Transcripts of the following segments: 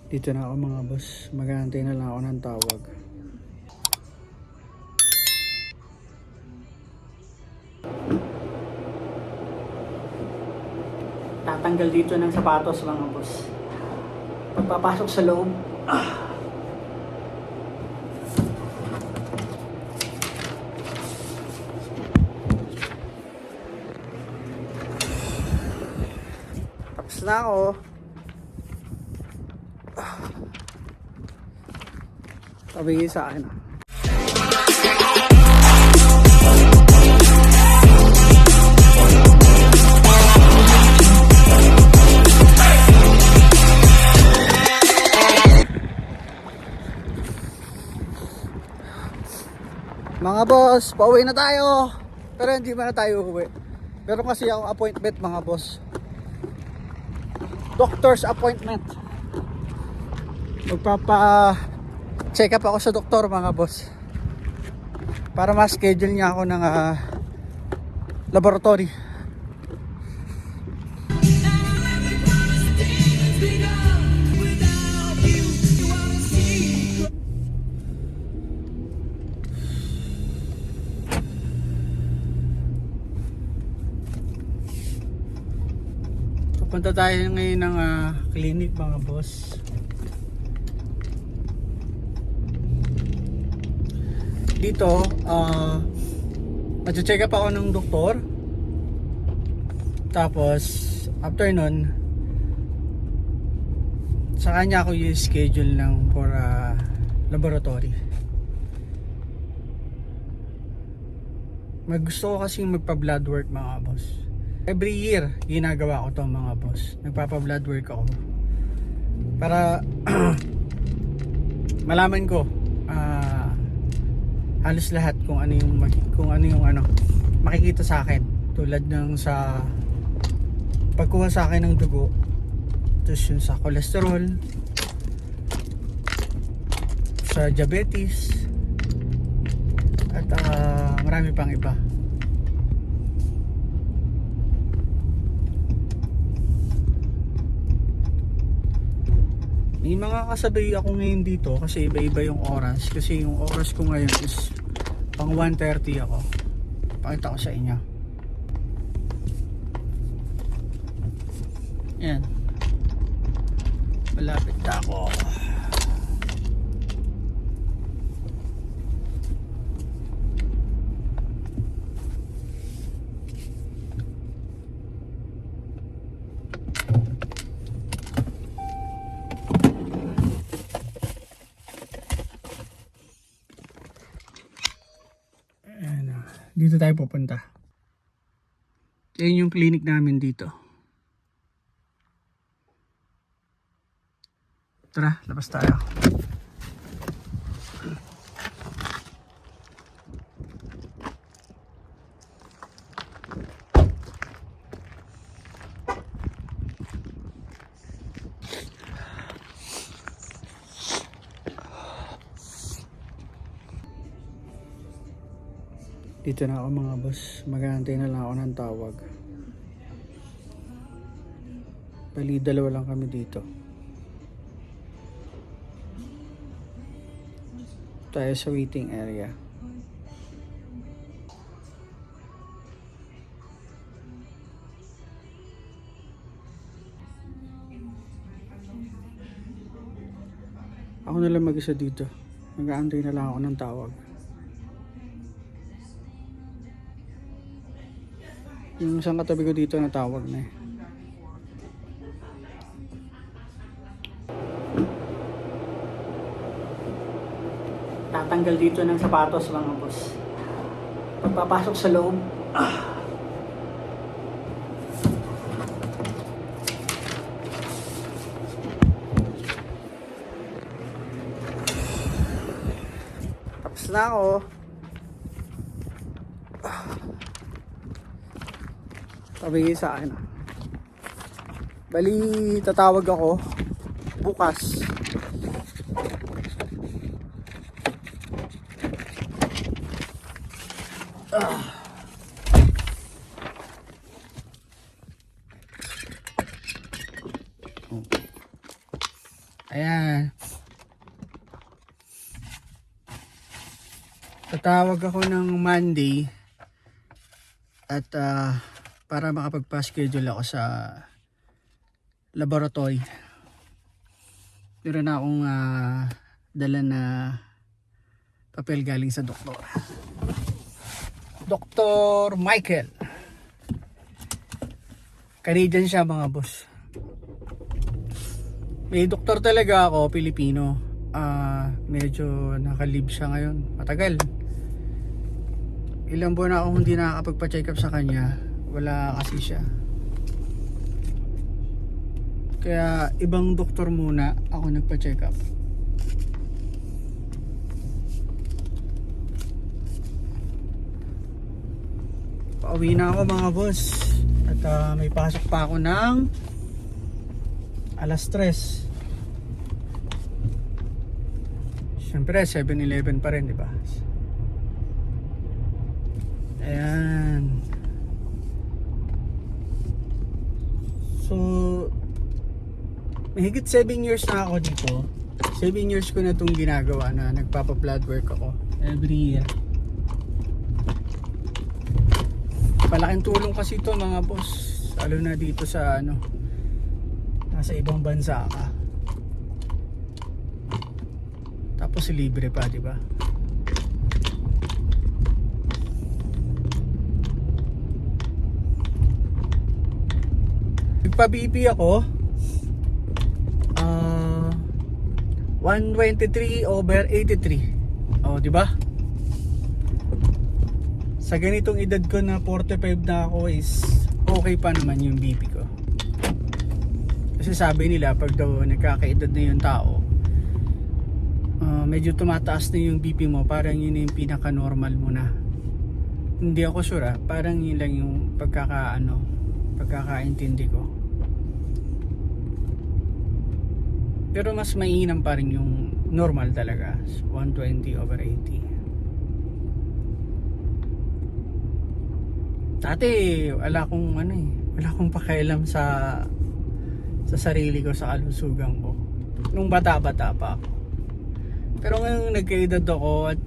Dito na ako mga boss. Mag-aantay na lang ako ng tawag. Tatanggal dito ng sapatos mga boss. Pagpapasok sa loob. Tapos na ako. Tabigay sa akin. Mga boss, pauwi na tayo. Pero hindi pa na tayo uwi. Pero kasi ako appointment mga boss. Doctor's appointment. Magpapa-check up ako sa doktor mga boss. Para ma-schedule niya ako ng laboratory. Punta tayo ngayon ng clinic mga boss. Dito mag-check up ako ng doktor. Tapos after nun sa kanya ako i-schedule ng for laboratory. Gusto ko kasing magpa-blood work mga boss. Every year ginagawa ko to mga boss. Nagpapa-blood work ako para malaman ko halos lahat kung ano yung makikita sa akin, tulad ng sa pagkuha sa akin ng dugo, tapos yung sa cholesterol, sa diabetes, at marami pang iba. May mga kasabay ako ngayon dito kasi iba-iba yung oras. Kasi yung oras ko ngayon is pang 1:30 ako. Pakita ko sa inyo. Yan. Malapit na ako. Dito tayo pupunta. Yan yung clinic namin dito. Tara, labas tayo. Dito na ako mga boss. Mag-aantay na lang ako ng tawag. Bali, dalawa lang kami dito. Tayo sa waiting area. Ako na lang mag-isa dito. Mag-aantay na lang ako ng tawag. Yung isang katabi ko dito natawag na eh. Tatanggal dito ng sapatos mga boss. Pagpapasok sa loob. Tapos na ako. Tabigay sa akin. Bali, tatawag ako bukas. Ayan. Tatawag ako ng Monday at para makapagpa-schedule ako sa laboratory. Meron na akong dala na papel galing sa doktor. Dr. Michael. Canadian siya mga boss. May doktor talaga ako, Pilipino. Medyo nakalib siya ngayon. Matagal. Ilang buwan na akong hindi nakakapagpa-check up sa kanya. Wala kasi siya. Kaya ibang doktor muna ako nagpa-check up. Pauwi na ako mga boss. At may pasok pa ako ng alas 3. Siyempre 7-Eleven pa rin, di ba? Ayan. So mahigit 7 years na ako dito. 7 years ko na itong ginagawa na nagpapa-blood work ako every year. Malaking tulong kasi ito mga boss, lalo na dito sa nasa ibang bansa ka. Tapos libre pa, di ba? Nagpa-BP ako 123/83. Oh, di ba? Sa ganitong edad ko na 45 na ako is okay pa naman yung BP ko. Kasi sabi nila pag daw nagkakaedad na yung tao, medyo tumataas na yung BP mo, parang yun yung pinaka-normal mo na. Hindi ako sure, parang yun lang yung pagkakaintindi ko. Pero mas mainam pa rin yung normal talaga, 120/80. Dati wala akong pakialam sa sarili ko, sa kalusugan ko nung bata-bata pa ako. Pero ngayon nagkaedad ako at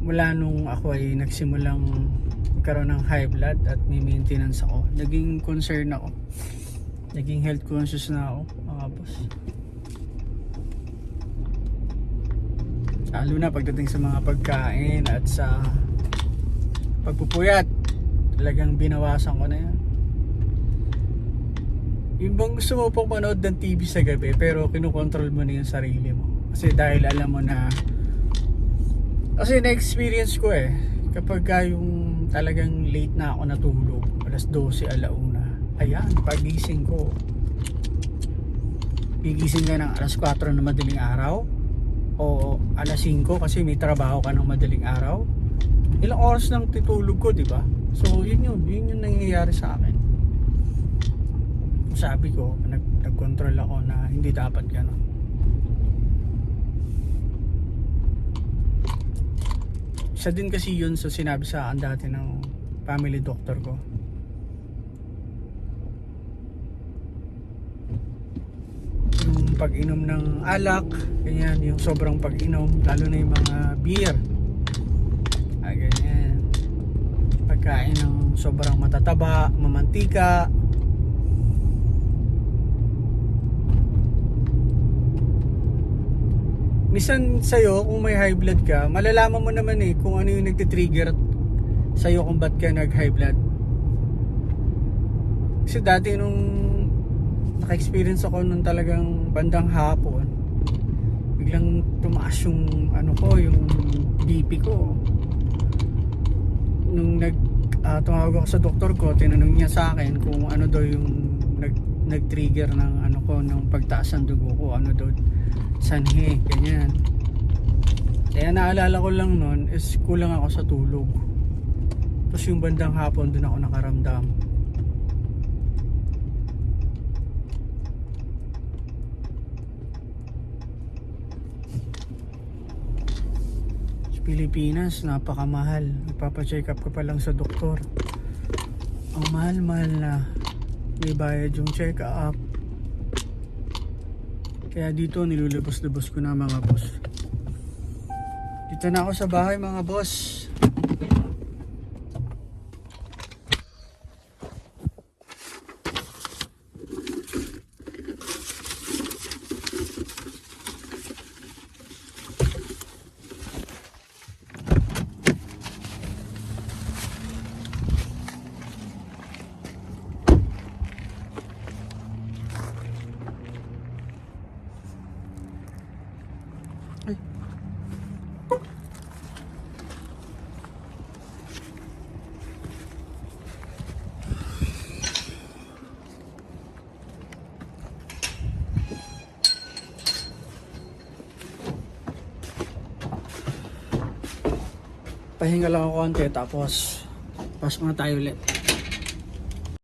mula nung ako ay nagsimulang magkaroon ng high blood at may maintenance ako, naging concern ako, naging health conscious na ako mga boss. Lalo na pagdating sa mga pagkain at sa pagpupuyat, talagang binawasan ko na yan. Yung bang gusto mo pong manood ng TV sa gabi pero kinukontrol mo na yung sarili mo. Kasi dahil alam mo na, kasi na-experience ko kapag yung talagang late na ako natulog, alas 12, alauna, ayan, pagising ko, gigising ka ng alas 4 na madaling araw o alas 5 kasi may trabaho ka ng madaling araw. Ilang oras lang titulog ko, di ba? So yun yung nangyayari sa akin. Sabi ko, nag-control ako na hindi dapat gano'n. Isa din kasi yun sa sinabi sa akin dati ng family doctor ko. Yung pag-inom ng alak, ganyan, yung sobrang pag-inom, lalo na yung mga beer, ganyan. Pagkain ng sobrang matataba, mamantika. Minsan sa'yo, kung may high blood ka, malalaman mo naman kung ano yung nagtitrigger sa'yo kung ba't ka nag-high blood. Kasi dati nung naka-experience ako nung talagang bandang hapon, biglang tumaas yung yung BP ko. Nung tumawag ako sa doktor ko, tinanong niya sa akin kung ano daw yung nag-trigger ng ng pagtaas ng dugo ko, ano daw sanhi, ganyan. Kaya naalala ko lang nun is kulang ako sa tulog. Tapos yung bandang hapon dun ako nakaramdam. Sa Pilipinas, napakamahal. Magpapacheck up ka pa lang sa doktor. Ang mahal-mahal na. May bayad yung check up. Kaya dito nilulubos-lubos ko na mga boss. Dito na ako sa bahay mga boss. Ay. Pahinga lang ako konti tapos pasok na tayo ulit.